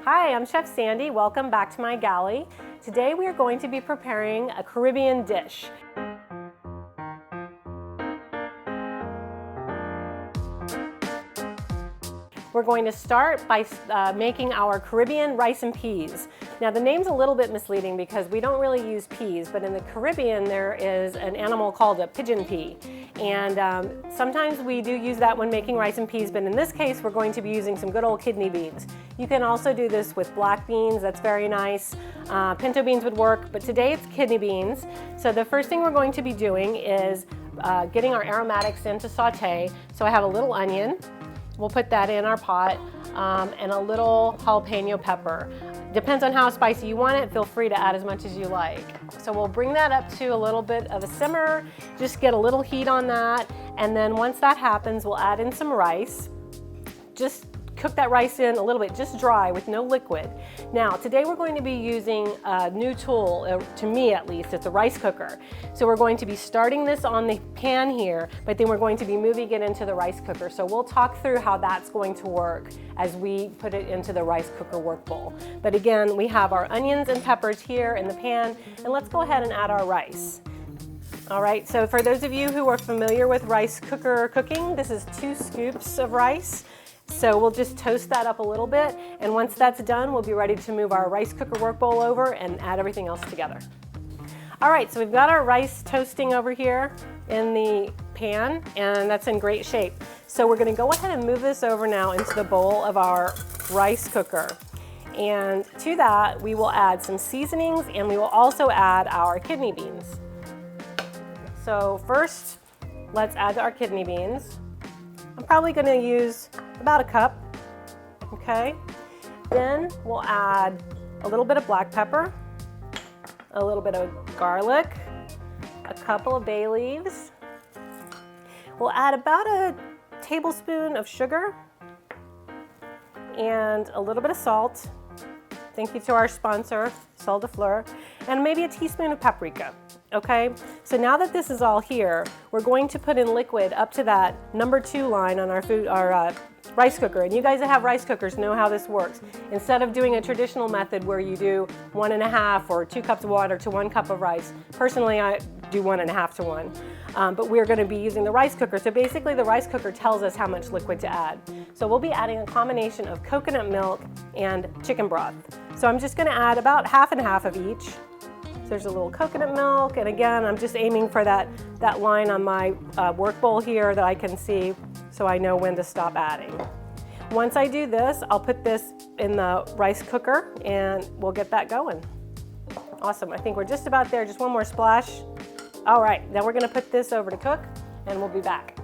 Hi, I'm Chef Sandy. Welcome back to my galley. Today we are going to be preparing a Caribbean dish. We're going to start by making our Caribbean rice and peas. Now the name's a little bit misleading because we don't really use peas, but in the Caribbean there is an animal called a pigeon pea. And sometimes we do use that when making rice and peas, but in this case we're going to be using some good old kidney beans. You can also do this with black beans, that's very nice. Pinto beans would work, but today it's kidney beans. So the first thing we're going to be doing is getting our aromatics in to saute. So I have a little onion. We'll put that in our pot, and a little jalapeno pepper. Depends on how spicy you want it, feel free to add as much as you like. So we'll bring that up to a little bit of a simmer, just get a little heat on that, and then once that happens, we'll add in some rice. Just cook that rice in a little bit, just dry with no liquid. Now, today we're going to be using a new tool, to me at least, it's a rice cooker. So we're going to be starting this on the pan here, but then we're going to be moving it into the rice cooker. So we'll talk through how that's going to work as we put it into the rice cooker work bowl. But again, we have our onions and peppers here in the pan, and let's go ahead and add our rice. All right, so for those of you who are familiar with rice cooker cooking, this is 2 scoops of rice. So we'll just toast that up a little bit, and once that's done, we'll be ready to move our rice cooker work bowl over and add everything else together. All right, so we've got our rice toasting over here in the pan, and that's in great shape. So we're gonna go ahead and move this over now into the bowl of our rice cooker. And to that, we will add some seasonings, and we will also add our kidney beans. So first, let's add our kidney beans. I'm probably gonna use about a cup, okay? Then we'll add a little bit of black pepper, a little bit of garlic, a couple of bay leaves. We'll add about a tablespoon of sugar and a little bit of salt. Thank you to our sponsor, Sal de Fleur, and maybe a teaspoon of paprika. Okay, so now that this is all here, we're going to put in liquid up to that number 2 line on our rice cooker. And you guys that have rice cookers know how this works. Instead of doing a traditional method where you do 1.5 or 2 cups of water to 1 cup of rice, personally I do 1.5 to 1. But we're going to be using the rice cooker. So basically the rice cooker tells us how much liquid to add. So we'll be adding a combination of coconut milk and chicken broth. So I'm just going to add about half and half of each. So there's a little coconut milk, and again, I'm just aiming for that line on my work bowl here that I can see so I know when to stop adding. Once I do this, I'll put this in the rice cooker and we'll get that going. Awesome, I think we're just about there, just one more splash. All right, now we're gonna put this over to cook and we'll be back.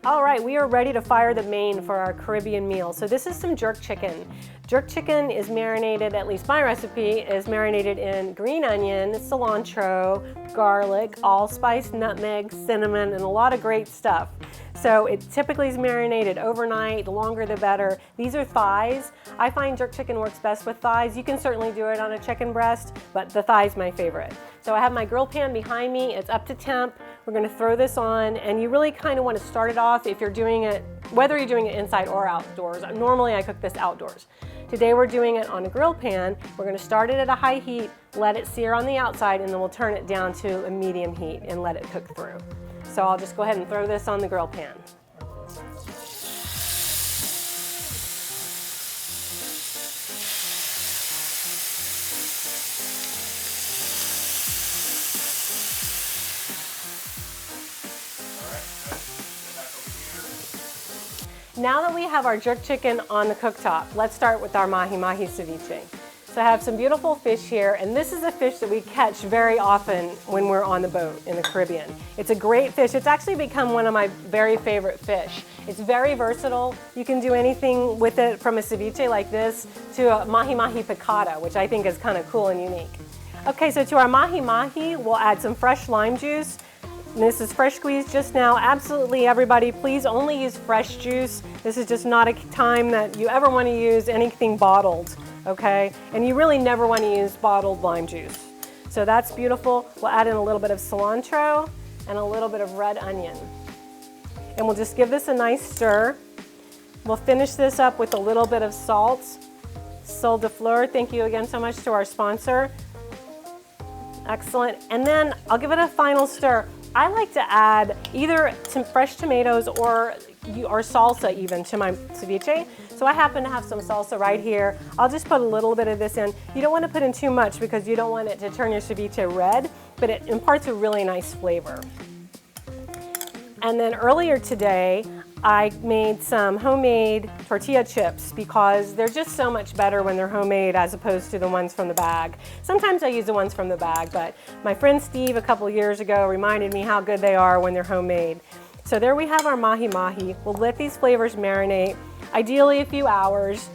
All right, we are ready to fire the main for our Caribbean meal. So this is some jerk chicken. Jerk chicken is marinated, at least my recipe, is marinated in green onion, cilantro, garlic, allspice, nutmeg, cinnamon, and a lot of great stuff. So it typically is marinated overnight, the longer the better. These are thighs. I find jerk chicken works best with thighs. You can certainly do it on a chicken breast, but the thigh is my favorite. So I have my grill pan behind me, it's up to temp. We're gonna throw this on, and you really kind of want to start it off if you're doing it, whether you're doing it inside or outdoors. Normally I cook this outdoors. Today we're doing it on a grill pan. We're gonna start it at a high heat, let it sear on the outside, and then we'll turn it down to a medium heat and let it cook through. So I'll just go ahead and throw this on the grill pan. Now that we have our jerk chicken on the cooktop, let's start with our mahi ceviche. So I have some beautiful fish here, and this is a fish that we catch very often when we're on the boat in the Caribbean. It's a great fish. It's actually become one of my very favorite fish. It's very versatile. You can do anything with it, from a ceviche like this to a mahi picada, which I think is kind of cool and unique. Okay, so to our mahi, we'll add some fresh lime juice. And this is fresh squeezed just now. Absolutely everybody, please only use fresh juice. This is just not a time that you ever want to use anything bottled. okay? And you really never want to use bottled lime juice. So that's beautiful. We'll add in a little bit of cilantro and a little bit of red onion. And we'll just give this a nice stir. We'll finish this up with a little bit of salt. Sel de Fleur, thank you again so much to our sponsor. Excellent. And then I'll give it a final stir. I like to add either some fresh tomatoes or salsa even to my ceviche. So I happen to have some salsa right here. I'll just put a little bit of this in. You don't want to put in too much because you don't want it to turn your ceviche red, but it imparts a really nice flavor. And then earlier today, I made some homemade tortilla chips because they're just so much better when they're homemade as opposed to the ones from the bag. Sometimes I use the ones from the bag, but my friend Steve a couple years ago reminded me how good they are when they're homemade. So there we have our mahi mahi. We'll let these flavors marinate, ideally a few hours,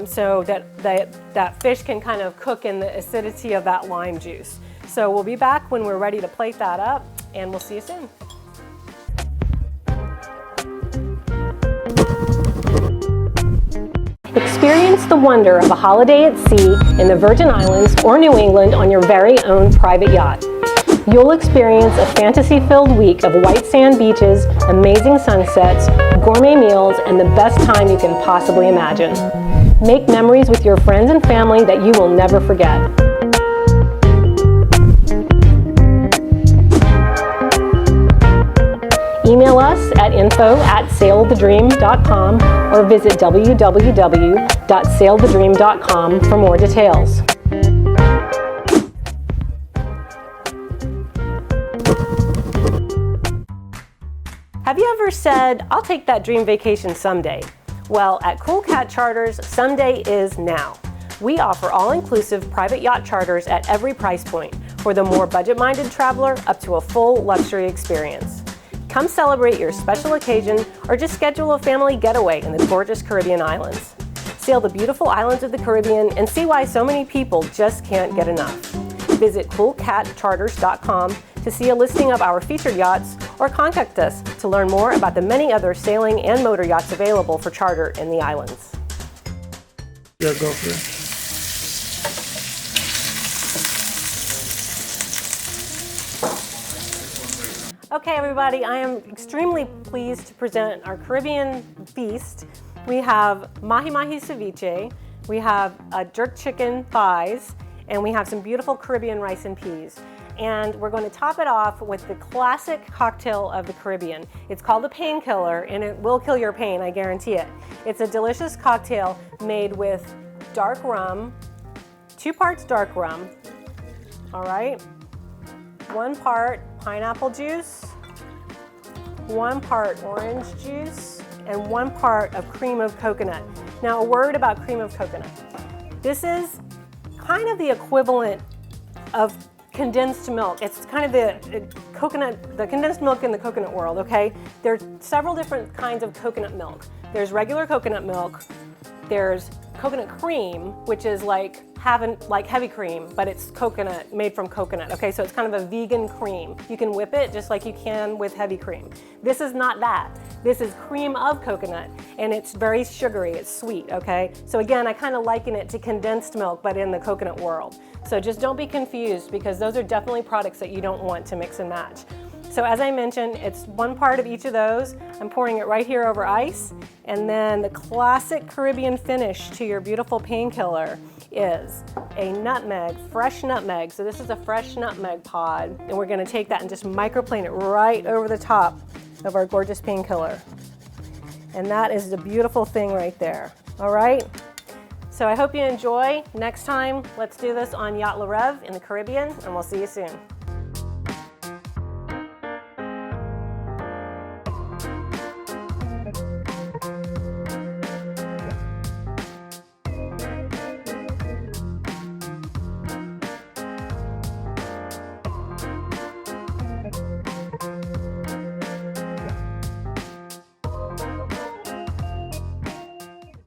so that fish can kind of cook in the acidity of that lime juice. So we'll be back when we're ready to plate that up, and we'll see you soon. Experience the wonder of a holiday at sea in the Virgin Islands or New England on your very own private yacht. You'll experience a fantasy-filled week of white sand beaches, amazing sunsets, gourmet meals, and the best time you can possibly imagine. Make memories with your friends and family that you will never forget. Email us at info@sailthedream.com or visit www.sailthedream.com for more details. Have you ever said, "I'll take that dream vacation someday"? Well, at Cool Cat Charters, someday is now. We offer all-inclusive private yacht charters at every price point, for the more budget-minded traveler up to a full luxury experience. Come celebrate your special occasion or just schedule a family getaway in the gorgeous Caribbean islands. Sail the beautiful islands of the Caribbean and see why so many people just can't get enough. Visit coolcatcharters.com to see a listing of our featured yachts or contact us to learn more about the many other sailing and motor yachts available for charter in the islands. Yeah, go for it. Okay, everybody, I am extremely pleased to present our Caribbean feast. We have mahi mahi ceviche, we have jerk chicken thighs, and we have some beautiful Caribbean rice and peas. And we're going to top it off with the classic cocktail of the Caribbean. It's called a painkiller, and it will kill your pain, I guarantee it. It's a delicious cocktail made with dark rum, 2 parts dark rum, all right? 1 part pineapple juice, 1 part orange juice, and 1 part of cream of coconut. Now, a word about cream of coconut. This is kind of the equivalent of condensed milk. It's kind of the condensed milk in the coconut world, okay? There are several different kinds of coconut milk. There's regular coconut milk, there's coconut cream, which is like heavy cream, but it's coconut, made from coconut, okay? So it's kind of a vegan cream. You can whip it just like you can with heavy cream. This is not that. This is cream of coconut, and it's very sugary, it's sweet, okay? So again, I kind of liken it to condensed milk, but in the coconut world. So just don't be confused, because those are definitely products that you don't want to mix and match. So as I mentioned, it's 1 part of each of those. I'm pouring it right here over ice. And then the classic Caribbean finish to your beautiful painkiller is a nutmeg, fresh nutmeg. So this is a fresh nutmeg pod. And we're gonna take that and just microplane it right over the top of our gorgeous painkiller. And that is the beautiful thing right there, all right? So I hope you enjoy. Next time, let's do this on Yacht Le Rêve in the Caribbean, and we'll see you soon.